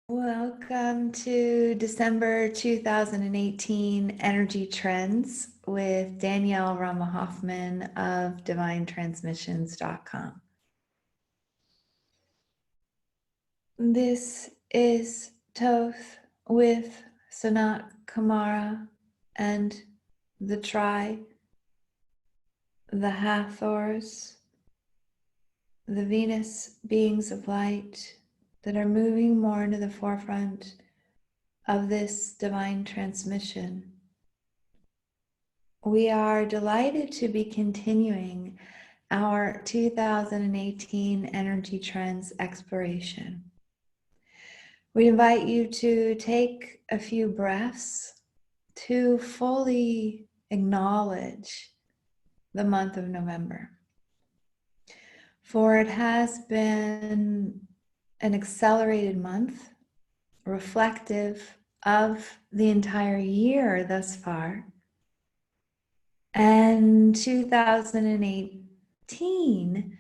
Welcome to December 2018 Energy Trends with Danielle Rama Hoffman of DivineTransmissions.com. This is Thoth with Sanat Kumara and the Tri, the Hathors, the Venus beings of light that are moving more into the forefront of this divine transmission. We are delighted to be continuing our 2018 Energy Trends exploration. We invite you to take a few breaths to fully acknowledge the month of November. For it has been an accelerated month, reflective of the entire year thus far. And 2018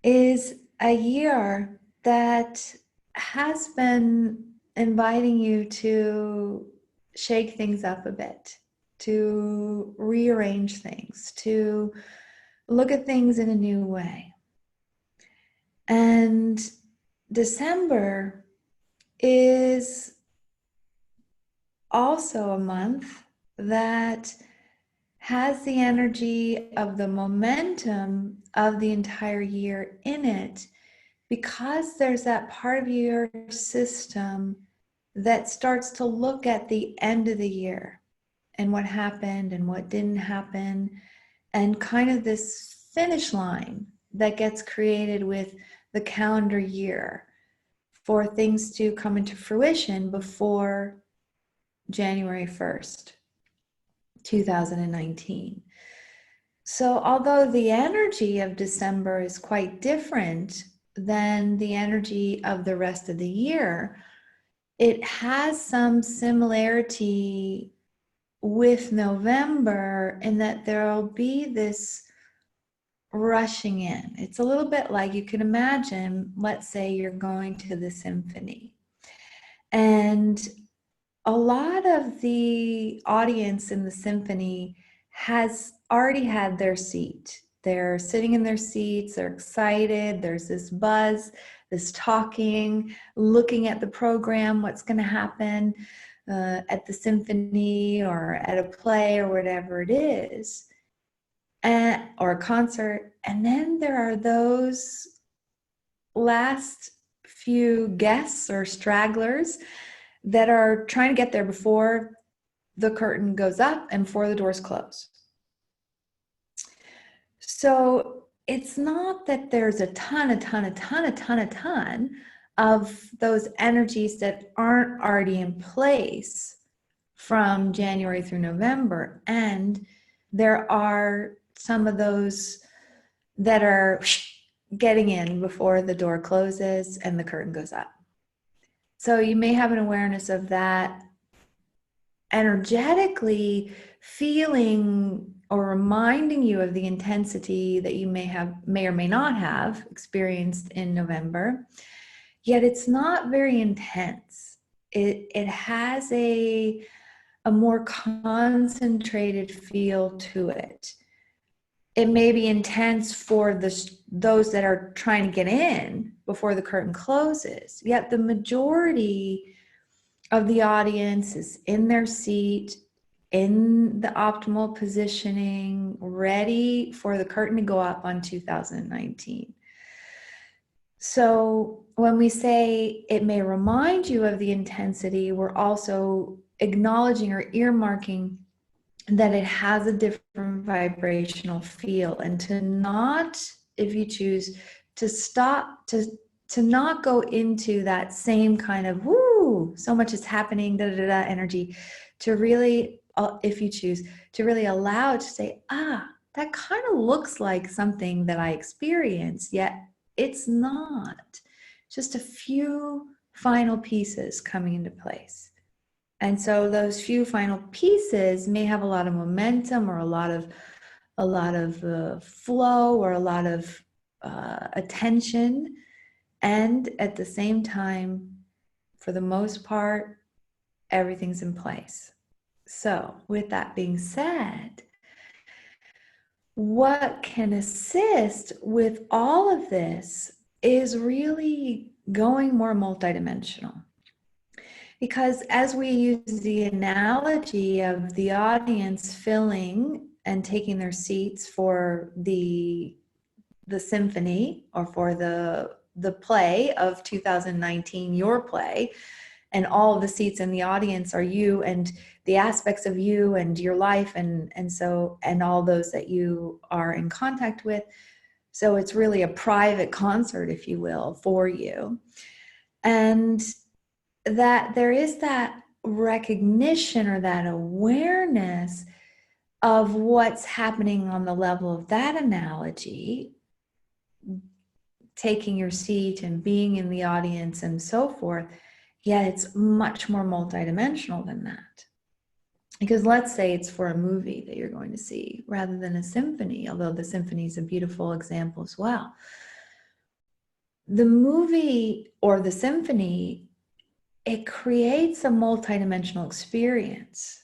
is a year that has been inviting you to shake things up a bit, to rearrange things, to look at things in a new way. And December is also a month that has the energy of the momentum of the entire year in it, because there's that part of your system that starts to look at the end of the year and what happened and what didn't happen, and kind of this finish line that gets created with the calendar year for things to come into fruition before January 1st, 2019. So although the energy of December is quite different than the energy of the rest of the year, it has some similarity with November in that there'll be this rushing in. It's a little bit like, you can imagine, let's say you're going to the symphony, and a lot of the audience in the symphony has already had their seat. They're sitting in their seats, they're excited, there's this buzz, this talking, looking at the program, what's going to happen at the symphony or at a play or whatever it is, or a concert. And then there are those last few guests or stragglers that are trying to get there before the curtain goes up and before the doors close. So it's not that there's a ton of those energies that aren't already in place from January through November. And there are some of those that are getting in before the door closes and the curtain goes up. So you may have an awareness of that, energetically feeling or reminding you of the intensity that you may or may not have experienced in November. Yet it's not very intense. It has a more concentrated feel to it. It may be intense for those that are trying to get in before the curtain closes, yet the majority of the audience is in their seat, in the optimal positioning, ready for the curtain to go up on 2019. So when we say it may remind you of the intensity, we're also acknowledging or earmarking that it has a different vibrational feel, and to not, if you choose, to stop, to not go into that same kind of woo, so much is happening, energy, to really, if you choose, to really allow it to say, that kind of looks like something that I experienced, yet it's not. Just a few final pieces coming into place. And so those few final pieces may have a lot of momentum or a lot of flow or a lot of attention, and at the same time for the most part, everything's in place. So, with that being said, what can assist with all of this is really going more multidimensional. Because as we use the analogy of the audience filling and taking their seats for the symphony or for the play of 2019, your play, and all of the seats in the audience are you and the aspects of you and your life and all those that you are in contact with. So it's really a private concert, if you will, for you. And that there is that recognition or that awareness of what's happening on the level of that analogy, taking your seat and being in the audience and so forth. Yet it's much more multidimensional than that. Because let's say it's for a movie that you're going to see rather than a symphony, although the symphony is a beautiful example as well. The movie or the symphony, it creates a multidimensional experience.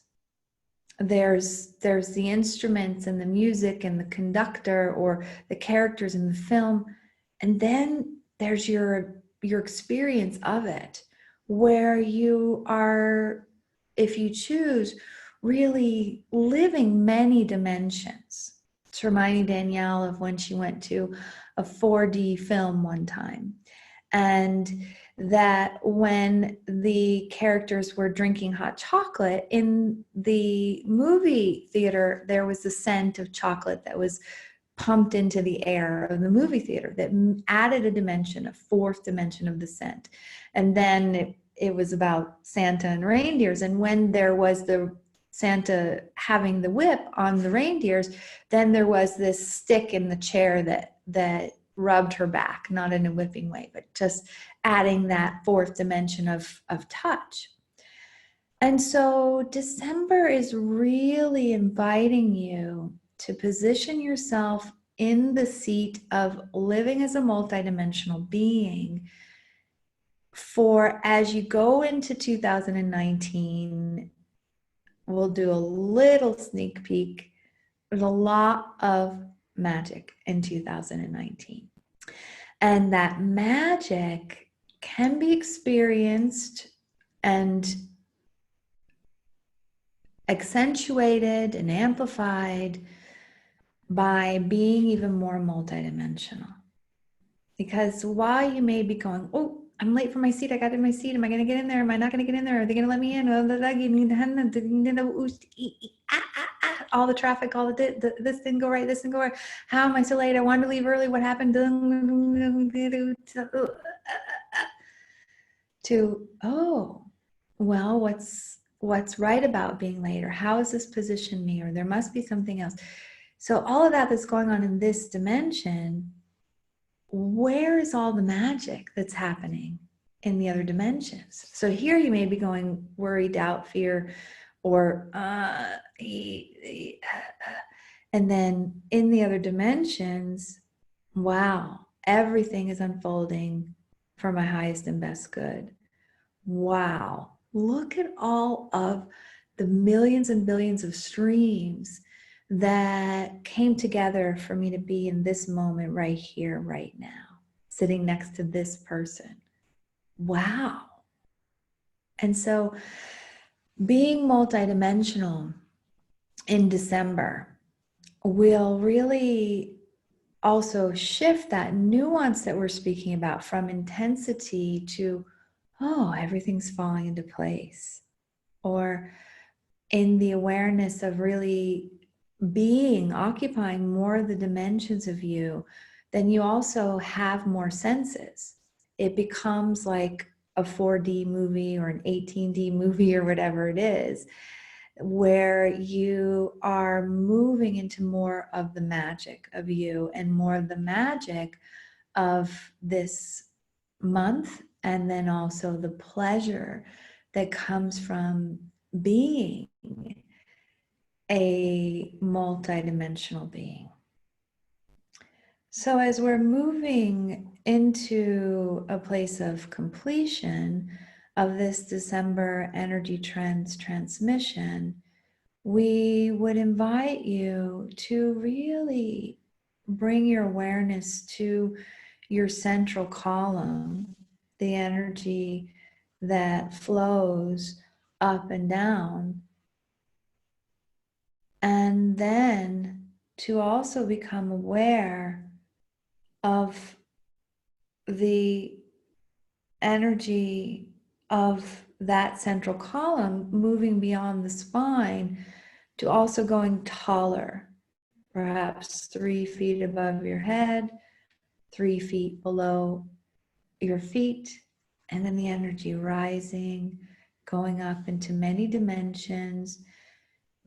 There's the instruments and the music and the conductor or the characters in the film, and then there's your experience of it, where you are, if you choose, really living many dimensions. It's reminding Danielle of when she went to a 4D film one time, and that when the characters were drinking hot chocolate in the movie theater, there was the scent of chocolate that was pumped into the air of the movie theater that added a dimension, a fourth dimension of the scent. And then it was about Santa and reindeers. And when there was the Santa having the whip on the reindeers, then there was this stick in the chair that rubbed her back, not in a whipping way, but just adding that fourth dimension of touch. And so December is really inviting you to position yourself in the seat of living as a multidimensional being for, as you go into 2019, we'll do a little sneak peek. There's a lot of magic in 2019. And that magic can be experienced and accentuated and amplified by being even more multidimensional. Because while you may be going, oh, I'm late for my seat, I got in my seat, am I going to get in there? Am I not going to get in there? Are they going to let me in? All the traffic, all this didn't go right, this didn't go right. How am I so late? I wanted to leave early. What happened? To, oh, well, what's right about being late, or how has this positioned me, or there must be something else. So all of that's going on in this dimension. Where is all the magic that's happening in the other dimensions? So here you may be going worry, doubt, fear, or and then in the other dimensions, wow, everything is unfolding for my highest and best good. Wow, look at all of the millions and billions of streams that came together for me to be in this moment right here, right now, sitting next to this person. Wow. And so being multidimensional in December will really also shift that nuance that we're speaking about from intensity to, oh, everything's falling into place. Or in the awareness of really occupying more of the dimensions of you, then you also have more senses. It becomes like a 4D movie or an 18D movie or whatever it is, where you are moving into more of the magic of you and more of the magic of this month, and then also the pleasure that comes from being a multidimensional being. So as we're moving into a place of completion of this December energy trends transmission, we would invite you to really bring your awareness to your central column, the energy that flows up and down, and then to also become aware of the energy of that central column moving beyond the spine to also going taller, perhaps 3 feet above your head, 3 feet below your feet, and then the energy rising, going up into many dimensions,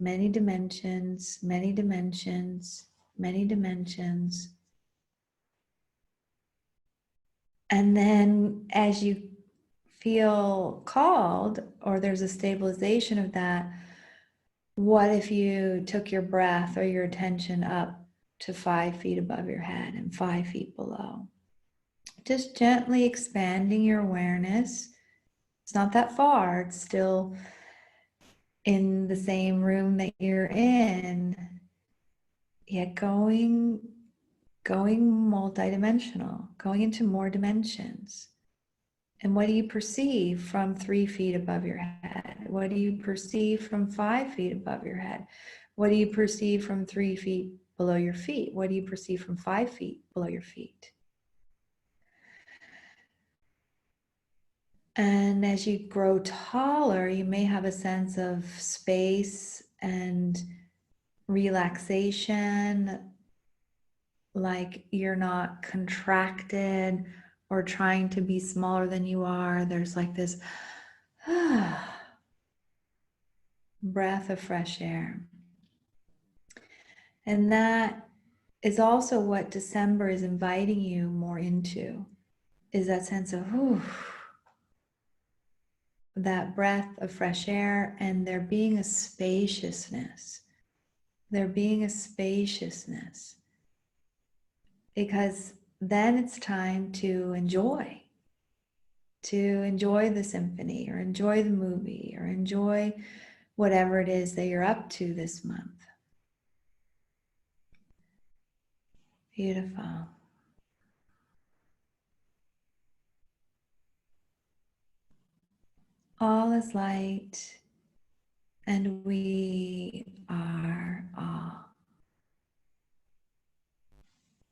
many dimensions, many dimensions, many dimensions. And then as you feel called, or there's a stabilization of that, what if you took your breath or your attention up to 5 feet above your head and 5 feet below? Just gently expanding your awareness. It's not that far, it's still in the same room that you're in, yet going multidimensional, going into more dimensions. And what do you perceive from 3 feet above your head? What do you perceive from 5 feet above your head? What do you perceive from 3 feet below your feet? What do you perceive from 5 feet below your feet? And as you grow taller, you may have a sense of space and relaxation, like you're not contracted or trying to be smaller than you are. There's like this breath of fresh air. And that is also what December is inviting you more into, is that sense of that breath of fresh air, and there being a spaciousness. There being a spaciousness. Because then it's time to enjoy the symphony, or enjoy the movie, or enjoy whatever it is that you're up to this month. Beautiful. All is light, and we are all.